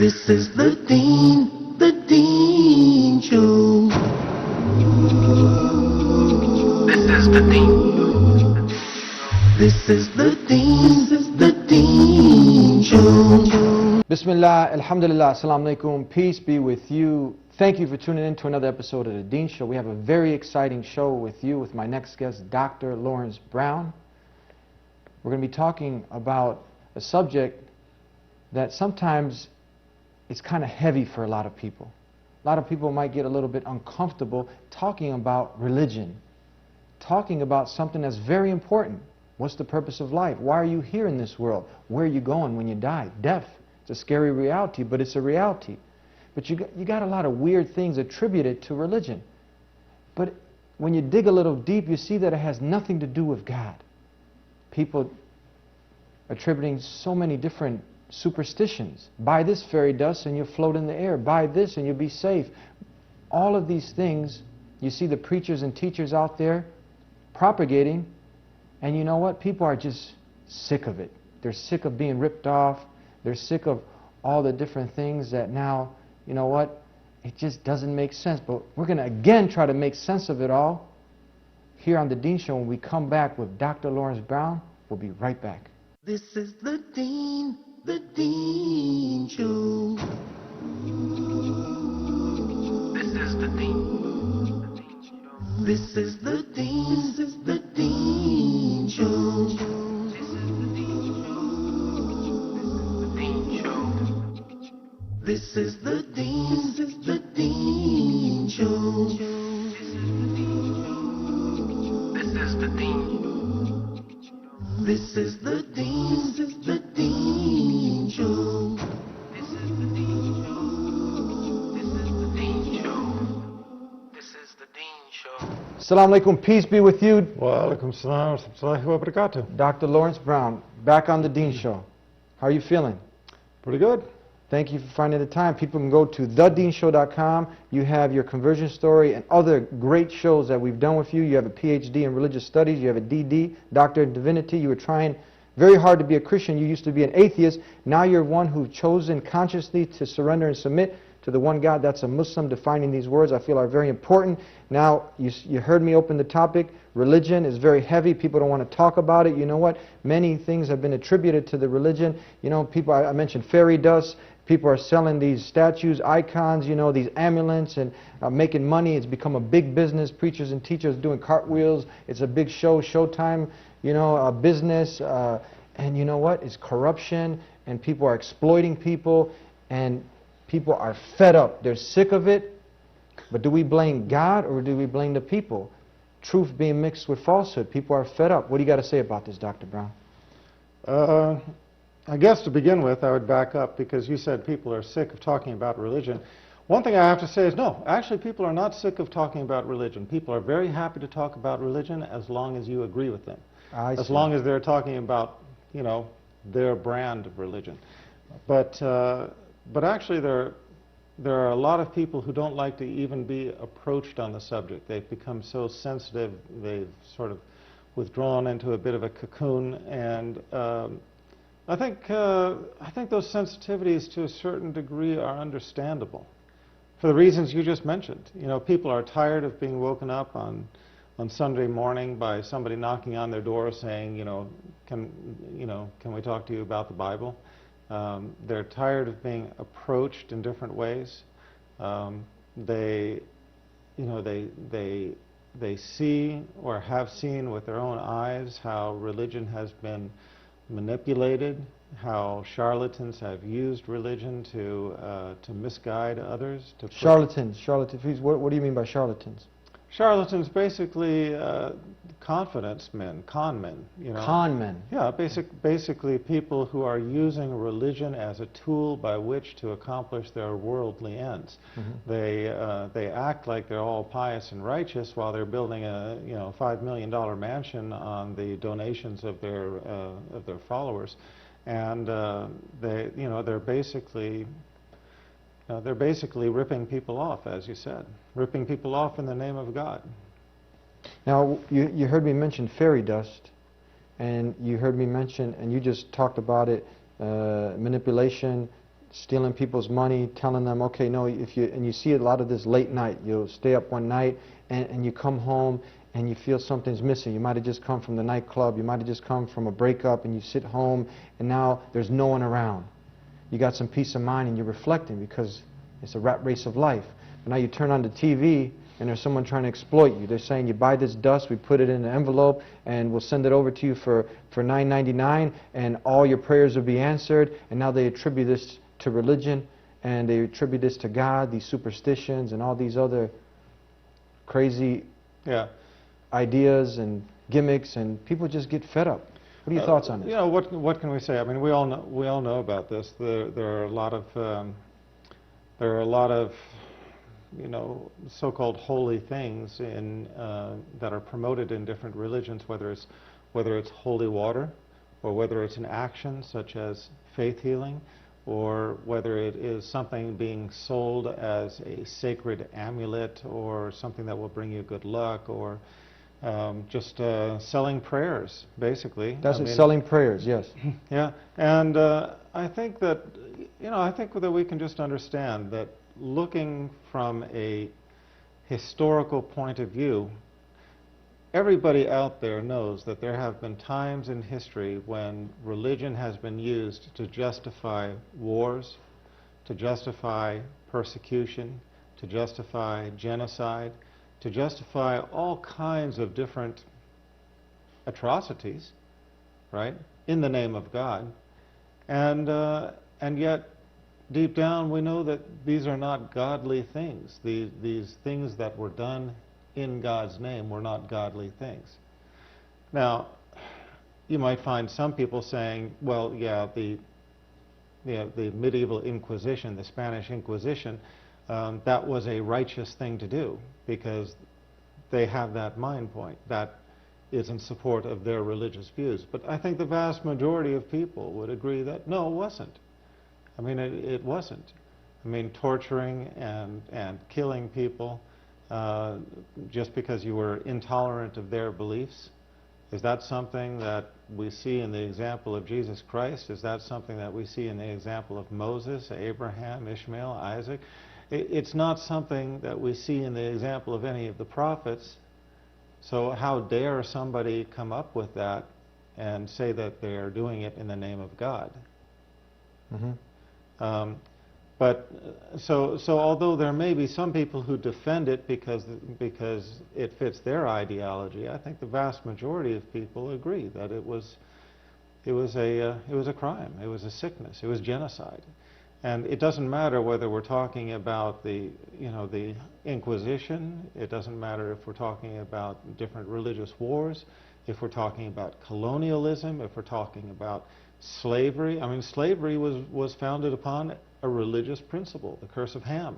This is the Deen Show. This is the Deen. This is the Deen Show. Bismillah, alhamdulillah, assalamu alaikum, peace be with you. Thank you for tuning in to another episode of the Deen Show. We have a very exciting show with you, with my next guest, Dr. Laurence Brown. We're going to be talking about a subject that sometimes it's kind of heavy for a lot of people. A lot of people might get a little bit uncomfortable talking about religion, talking about something that's very important. What's the purpose of life? Why are you here in this world? Where are you going when you die? Death. It's a scary reality, but it's a reality. But you got a lot of weird things attributed to religion. But when you dig a little deep, you see that it has nothing to do with God. People attributing so many different superstitions. Buy this fairy dust and you'll float in the air. Buy this and you'll be safe. All of these things, you see the preachers and teachers out there propagating, and you know what? People are just sick of it. They're sick of being ripped off. They're sick of all the different things that now, you know what? It just doesn't make sense. But we're going to again try to make sense of it all here on the Deen Show. When we come back with Dr. Laurence Brown, we'll be right back. This is the Deen Show. This is the Deen. This is the Deen Show. This is the Deen Show. This is the Deen. This is the Deen Show. This is the Deen Show. This is the Deen Show. Assalamu alaikum, peace be with you. Wa alaikum salam wa rahmatullahi wa barakatuh. Dr. Laurence Brown, back on the Deen Show. How are you feeling? Pretty good. Thank you for finding the time. People can go to thedeenshow.com. You have your conversion story and other great shows that we've done with you. You have a PhD in religious studies. You have a DD, Doctor in Divinity. You were trying very hard to be a Christian. You used to be an atheist. Now you're one who's chosen consciously to surrender and submit to the one God. That's a Muslim. Defining these words I feel are very important. Now, you heard me open the topic. Religion is very heavy. People don't want to talk about it. You know what? Many things have been attributed to the religion. You know, people, I mentioned fairy dust. People are selling these statues, icons, you know, these amulets, and making money. It's become a big business. Preachers and teachers doing cartwheels. It's a big show, showtime, you know, a business. And you know what? It's corruption, and people are exploiting people, and people are fed up. They're sick of it. But do we blame God or do we blame the people? Truth being mixed with falsehood. People are fed up. What do you got to say about this, Dr. Brown? I guess to begin with, I would back up because you said people are sick of talking about religion. One thing I have to say is no, actually people are not sick of talking about religion. People are very happy to talk about religion as long as you agree with them. As long as they're talking about, you know, their brand of religion. But actually there are a lot of people who don't like to even be approached on the subject. They've become so sensitive, they've sort of withdrawn into a bit of a cocoon, and I think those sensitivities to a certain degree are understandable for the reasons you just mentioned. You know, people are tired of being woken up on Sunday morning by somebody knocking on their door saying, can we talk to you about the Bible? They're tired of being approached in different ways. They see or have seen with their own eyes how religion has been manipulated, how charlatans have used religion to misguide others. Charlatans. Please, what do you mean by charlatans? Charlatans, basically confidence men, con men. Con men. Yeah, basically people who are using religion as a tool by which to accomplish their worldly ends. Mm-hmm. They act like they're all pious and righteous while they're building a $5 million mansion on the donations of their followers, and they're basically ripping people off, as you said, ripping people off in the name of God. Now, you heard me mention fairy dust, and you heard me mention, and you just talked about it, manipulation, stealing people's money, telling them, okay, no, and you see a lot of this late night. You'll stay up one night and you come home and you feel something's missing. You might have just come from the nightclub, you might have just come from a breakup, and you sit home and now there's no one around. You got some peace of mind and you're reflecting because it's a rat race of life. But now you turn on the TV and there's someone trying to exploit you. They're saying, you buy this dust, we put it in an envelope, and we'll send it over to you for $9.99, and all your prayers will be answered. And now they attribute this to religion, and they attribute this to God, these superstitions, and all these other crazy ideas and gimmicks, and people just get fed up. What are your thoughts on this? You know, what can we say? I mean, we all know about this. There are a lot of you know, so-called holy things that are promoted in different religions, whether it's holy water, or whether it's an action such as faith healing, or whether it is something being sold as a sacred amulet, or something that will bring you good luck, or just selling prayers, basically. That's it, selling prayers, yes. Yeah, and I think that, you know, I think that we can just understand that looking from a historical point of view, everybody out there knows that there have been times in history when religion has been used to justify wars, to justify persecution, to justify genocide, to justify all kinds of different atrocities, right, in the name of God. And yet, deep down, we know that these are not godly things. These things that were done in God's name were not godly things. Now, you might find some people saying, well, yeah, the medieval Inquisition, the Spanish Inquisition, that was a righteous thing to do because they have that mind point. That is in support of their religious views. But I think the vast majority of people would agree that, no, it wasn't. I mean, it wasn't. I mean, torturing and killing people just because you were intolerant of their beliefs, is that something that we see in the example of Jesus Christ? Is that something that we see in the example of Moses, Abraham, Ishmael, Isaac? It's not something that we see in the example of any of the prophets. So how dare somebody come up with that and say that they are doing it in the name of God? Mm-hmm. So although there may be some people who defend it because it fits their ideology, I think the vast majority of people agree that it was a crime, it was a sickness, it was genocide. And it doesn't matter whether we're talking about the Inquisition, it doesn't matter if we're talking about different religious wars, if we're talking about colonialism, if we're talking about slavery. I mean, slavery was founded upon a religious principle, the curse of Ham.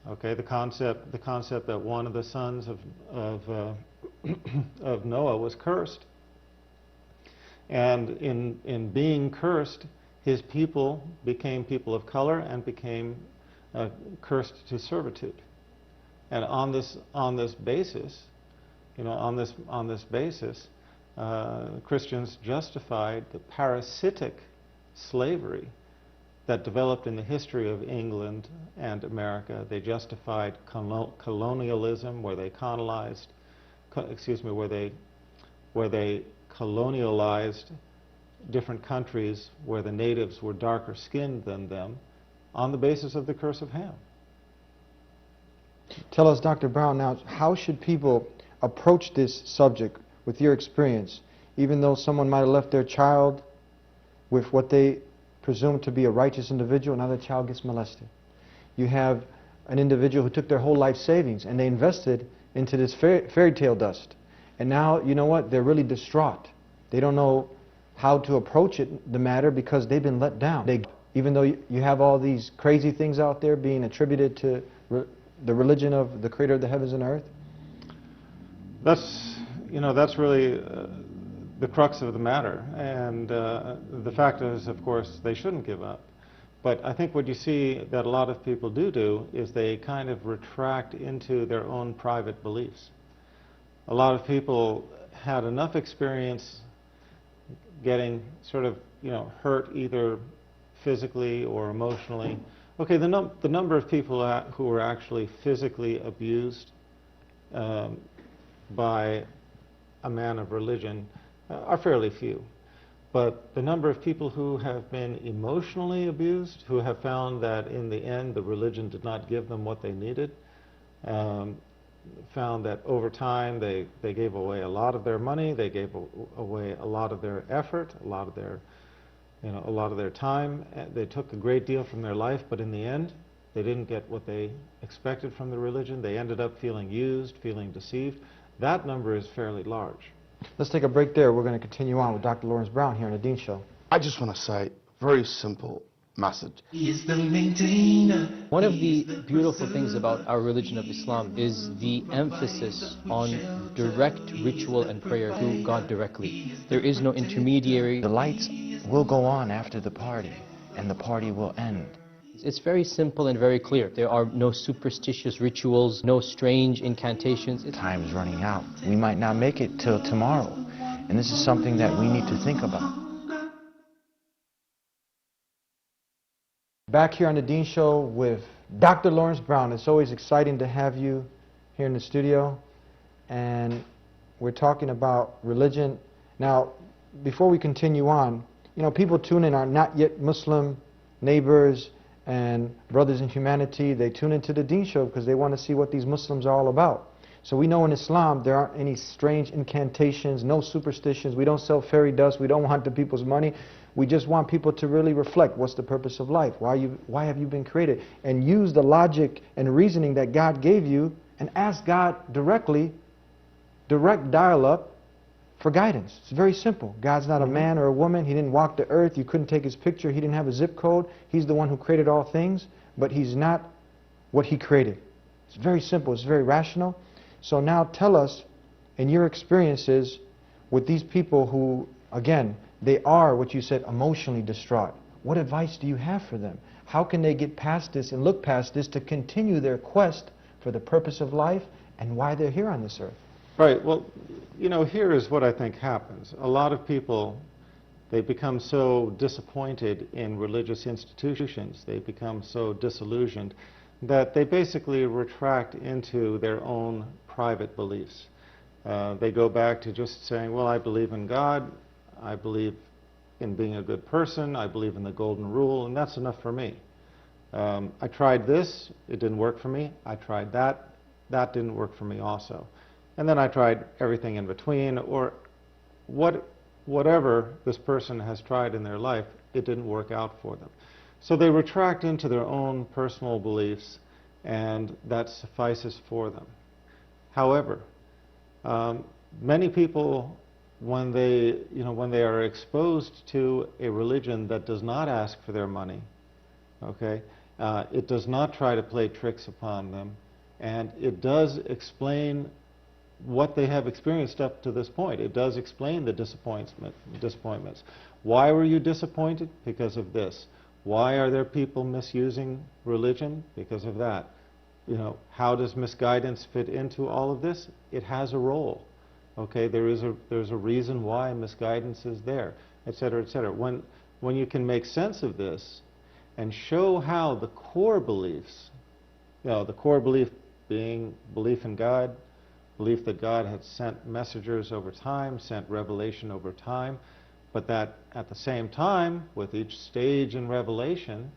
Okay, the concept that one of the sons of Noah was cursed, and in being cursed, his people became people of color and became cursed to servitude. And on this basis, Christians justified the parasitic slavery that developed in the history of England and America. They justified colonialism, where they colonized, where they colonialized different countries where the natives were darker skinned than them, on the basis of the curse of Ham. Tell us, Dr. Brown, now, how should people approach this subject with your experience, even though someone might have left their child with what they presume to be a righteous individual, and now the child gets molested? You have an individual who took their whole life savings and they invested into this fairy tale dust. And now, you know what, they're really distraught. They don't know how to approach the matter because they've been let down. Even though you have all these crazy things out there being attributed to the religion of the creator of the heavens and earth. That's really the crux of the matter. And the fact is, of course, they shouldn't give up. But I think what you see that a lot of people do is they kind of retract into their own private beliefs. A lot of people had enough experience getting sort of, hurt either physically or emotionally. Okay, the number of people who are actually physically abused by a man of religion are fairly few. But the number of people who have been emotionally abused, who have found that in the end the religion did not give them what they needed, found that over time they gave away a lot of their money, they gave away a lot of their effort, a lot of their time. They took a great deal from their life, but in the end they didn't get what they expected from the religion. They ended up feeling used, feeling deceived. That number is fairly large. Let's take a break there. We're going to continue on with Dr. Laurence Brown here on the Deen Show. I just want to say, very simple message. He is the maintainer. One of the beautiful things about our religion of Islam is the emphasis on direct ritual and prayer to God directly. There is no intermediary. The lights will go on after the party, and the party will end. It's very simple and very clear. There are no superstitious rituals, no strange incantations. Time's running out. We might not make it till tomorrow, and this is something that we need to think about. Back here on the Deen Show with Dr. Laurence Brown. It's always exciting to have you here in the studio, and we're talking about religion. Now, before we continue on, you know, people tune in are not yet Muslim neighbors and brothers in humanity. They tune into the Deen Show because they want to see what these Muslims are all about. So we know in Islam there aren't any strange incantations, no superstitions. We don't sell fairy dust. We don't want the people's money. We just want people to really reflect what's the purpose of life. Why have you been created? And use the logic and reasoning that God gave you and ask God directly, direct dial-up for guidance. It's very simple. God's not a man or a woman. He didn't walk the earth. You couldn't take his picture. He didn't have a zip code. He's the one who created all things, but he's not what he created. It's very simple. It's very rational. So now tell us, in your experiences with these people who, again, they are, what you said, emotionally distraught. What advice do you have for them? How can they get past this and look past this to continue their quest for the purpose of life and why they're here on this earth? Right. Well, you know, here is what I think happens. A lot of people, they become so disappointed in religious institutions, they become so disillusioned that they basically retract into their own private beliefs. They go back to just saying, well, I believe in God, I believe in being a good person, I believe in the golden rule, and that's enough for me. I tried this, it didn't work for me. I tried that, that didn't work for me also. And then I tried everything in between, or whatever this person has tried in their life, it didn't work out for them. So they retract into their own personal beliefs, and that suffices for them. However, many people, when they are exposed to a religion that does not ask for their money, okay, it does not try to play tricks upon them, and it does explain what they have experienced up to this point. It does explain the disappointments. Why were you disappointed? Because of this. Why are there people misusing religion? Because of that. You know, how does misguidance fit into all of this? It has a role. Okay, there's a reason why misguidance is there, etc., etc. When you can make sense of this and show how the core beliefs, you know, the core belief being belief in God, belief that God had sent messengers over time, sent revelation over time, but that at the same time, with each stage in revelation,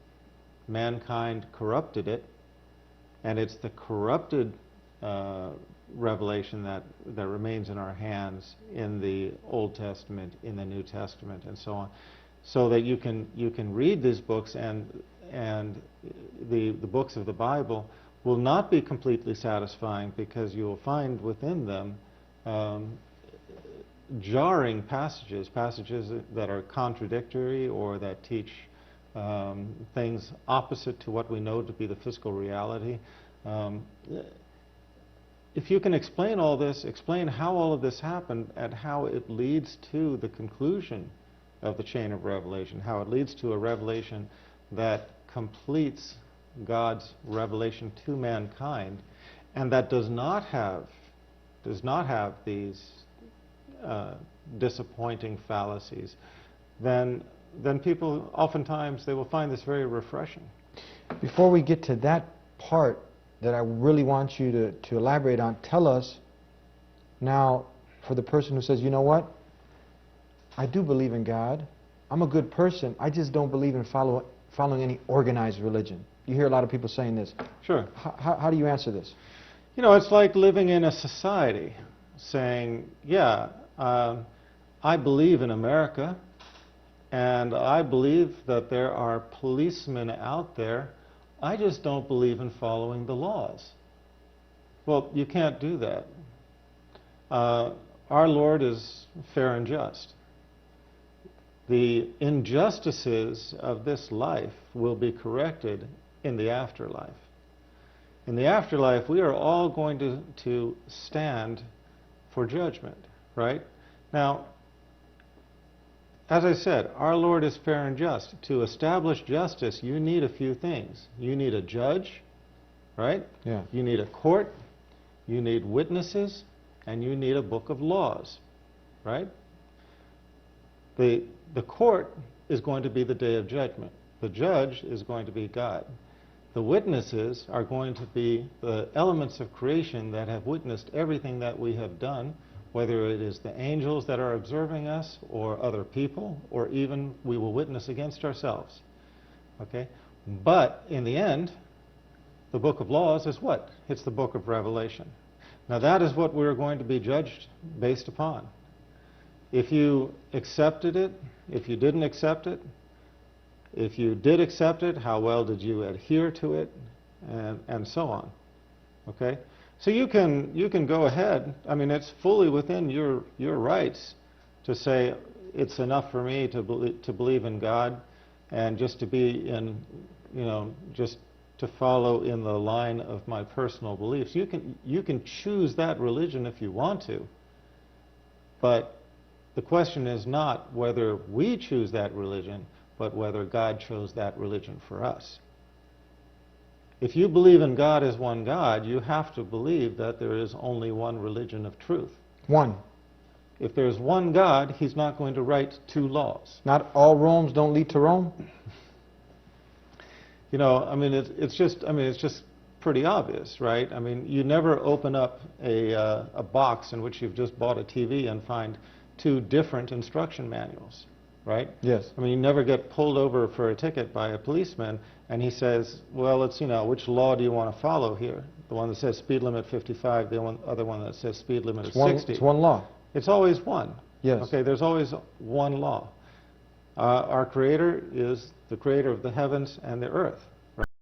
mankind corrupted it, and it's the corrupted revelation that remains in our hands in the Old Testament, in the New Testament, and so on, so that you can read these books, and the books of the Bible will not be completely satisfying, because you will find within them jarring passages that are contradictory or that teach things opposite to what we know to be the physical reality. If you can explain all this, explain how all of this happened and how it leads to the conclusion of the chain of revelation, how it leads to a revelation that completes God's revelation to mankind, and that does not have these disappointing fallacies, then then people oftentimes they will find this very refreshing. Before we get to that part that I really want you to elaborate on, tell us now, for the person who says, you know what, I do believe in God, I'm a good person, I just don't believe in following any organized religion. You hear a lot of people saying this. Sure. How do you answer this? You know, it's like living in a society saying, yeah, I believe in America, and I believe that there are policemen out there. I just don't believe in following the laws. Well, you can't do that. Our Lord is fair and just. The injustices of this life will be corrected in the afterlife. In the afterlife, we are all going to stand for judgment, right? Now, as I said, our Lord is fair and just. To establish justice, you need a few things. You need a judge, right? Yeah. You need a court, you need witnesses, and you need a book of laws, right? The court is going to be the day of judgment. The judge is going to be God. The witnesses are going to be the elements of creation that have witnessed everything that we have done, whether it is the angels that are observing us or other people, or even we will witness against ourselves. Okay? But in the end, the book of laws is what? It's the book of Revelation. Now that is what we're going to be judged based upon. If you accepted it, if you didn't accept it, if you did accept it, how well did you adhere to it, and so on. Okay? So you can go ahead. I mean, it's fully within your rights to say it's enough for me to believe in God and just to be in, just to follow in the line of my personal beliefs. You can choose that religion if you want to, but the question is not whether we choose that religion, but whether God chose that religion for us. If you believe in God as one God, you have to believe that there is only one religion of truth. One. If there's one God, He's not going to write two laws. Not all Romes don't lead to Rome? You know, I mean, it's just pretty obvious, right? I mean, you never open up a box in which you've just bought a TV and find two different instruction manuals, right? Yes. I mean, you never get pulled over for a ticket by a policeman and he says, well, it's, which law do you want to follow here? The one that says speed limit 55, the other one that says speed limit is 60. It's one law. It's always one. Yes. Okay, there's always one law. Our Creator is the creator of the heavens and the earth.